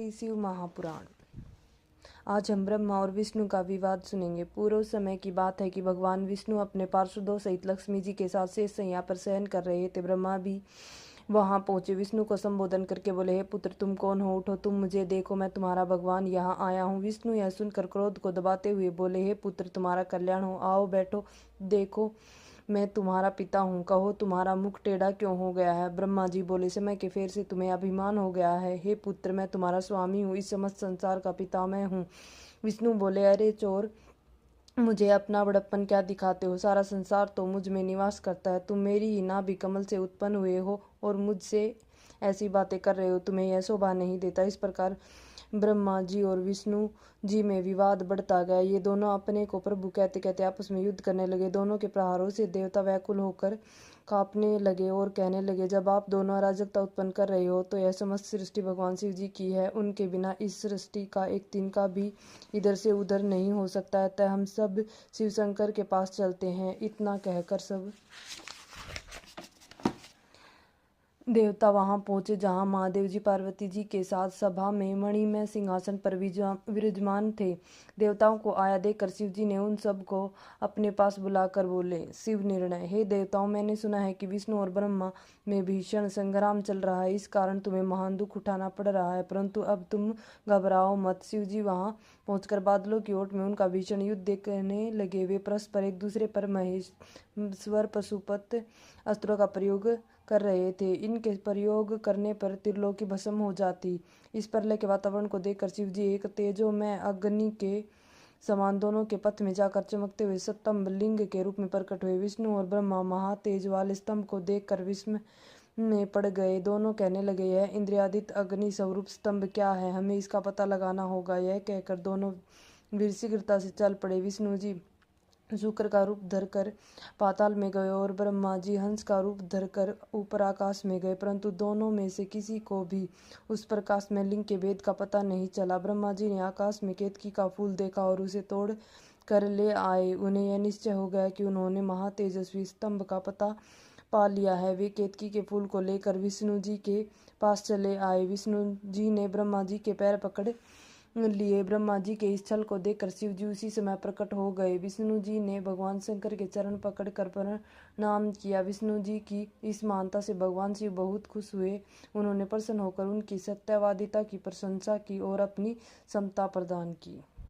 शिव महापुराण। आज हम ब्रह्मा और विष्णु का विवाद सुनेंगे। पूर्व समय की बात है कि भगवान विष्णु अपने पार्षदों सहित लक्ष्मी जी के साथ शेष शैया पर शयन कर रहे थे। ब्रह्मा भी वहां पहुंचे। विष्णु को संबोधन करके बोले, हे पुत्र, तुम कौन हो? उठो, तुम मुझे देखो, मैं तुम्हारा भगवान यहाँ आया हूँ। विष्णु यह सुनकर क्रोध को दबाते हुए बोले, हे पुत्र, तुम्हारा कल्याण हो, आओ बैठो, देखो मैं तुम्हारा पिता हूँ। कहो, तुम्हारा मुख टेढ़ा क्यों हो गया है? ब्रह्मा जी बोले, समय के फेर से तुम्हें अभिमान हो गया है। हे पुत्र, मैं तुम्हारा स्वामी हूँ, इस समस्त संसार का पिता मैं हूँ। विष्णु बोले, अरे चोर, मुझे अपना बड़प्पन क्या दिखाते हो? सारा संसार तो मुझ में निवास करता है। तुम मेरी ही नाभि कमल से उत्पन्न हुए हो और मुझसे ऐसी बातें कर रहे हो। तुम्हें यह शोभा नहीं देता। इस प्रकार ब्रह्मा जी और विष्णु जी में विवाद बढ़ता गया। ये दोनों अपने को प्रभु कहते कहते आपस में युद्ध करने लगे। दोनों के प्रहारों से देवता व्याकुल होकर कांपने लगे और कहने लगे, जब आप दोनों अराजकता उत्पन्न कर रहे हो तो यह समस्त सृष्टि भगवान शिव जी की है। उनके बिना इस सृष्टि का एक तिनका भी इधर से उधर नहीं हो सकता। अतः हम सब शिव शंकर के पास चलते हैं। इतना कहकर सब देवता वहां पहुंचे, जहां महादेव जी पार्वती जी के साथ सभा में मणिमय सिंहासन पर विराजमान थे। देवताओं को आया देखकर शिव जी ने उन सब को अपने पास बुलाकर बोले, शिव निर्णय। हे देवताओं, मैंने सुना है कि विष्णु और ब्रह्मा में भीषण संग्राम चल रहा है। इस कारण तुम्हें महान दुख उठाना पड़ रहा है, परंतु अब तुम घबराओ मत। शिव जी वहां पहुंचकर बादलों की ओट में उनका भीषण युद्ध देखने लगे। वे परस्पर एक दूसरे पर महेश्वर पशुपत अस्त्रों का प्रयोग कर रहे थे। इनके प्रयोग करने पर त्रिलोकी भस्म हो जाती। इस प्रलय के वातावरण को देखकर शिव जी एक तेजोमय अग्नि के समान दोनों के पथ में जाकर चमकते हुए स्तंभ लिंग के रूप में प्रकट हुए। विष्णु और ब्रह्मा महातेज वाले स्तंभ को देखकर विस्मय में पड़ गए। दोनों कहने लगे, यह इंद्रियादित अग्नि स्वरूप स्तंभ क्या है? हमें इसका पता लगाना होगा। यह कहकर दोनों वीर शीघ्रता से चल पड़े। विष्णु जी शुक्र का रूप धरकर पाताल में गए और ब्रह्मा जी हंस का रूप धरकर ऊपर आकाश में गए, परंतु दोनों में से किसी को भी उस प्रकाश में लिंग के भेद का पता नहीं चला। ब्रह्मा जी ने आकाश में केतकी का फूल देखा और उसे तोड़ कर ले आए। उन्हें यह निश्चय हो गया कि उन्होंने महातेजस्वी स्तंभ का पता पा लिया है। वे केतकी के फूल को लेकर विष्णु जी के पास चले आए। विष्णु जी ने ब्रह्मा जी के पैर पकड़ लिए। ब्रह्मा जी के इस छल को देखकर शिव जी उसी समय प्रकट हो गए। विष्णु जी ने भगवान शंकर के चरण पकड़कर प्रणाम किया। विष्णु जी की इस महानता से भगवान शिव बहुत खुश हुए। उन्होंने प्रसन्न होकर उनकी सत्यवादिता की प्रशंसा की और अपनी समता प्रदान की।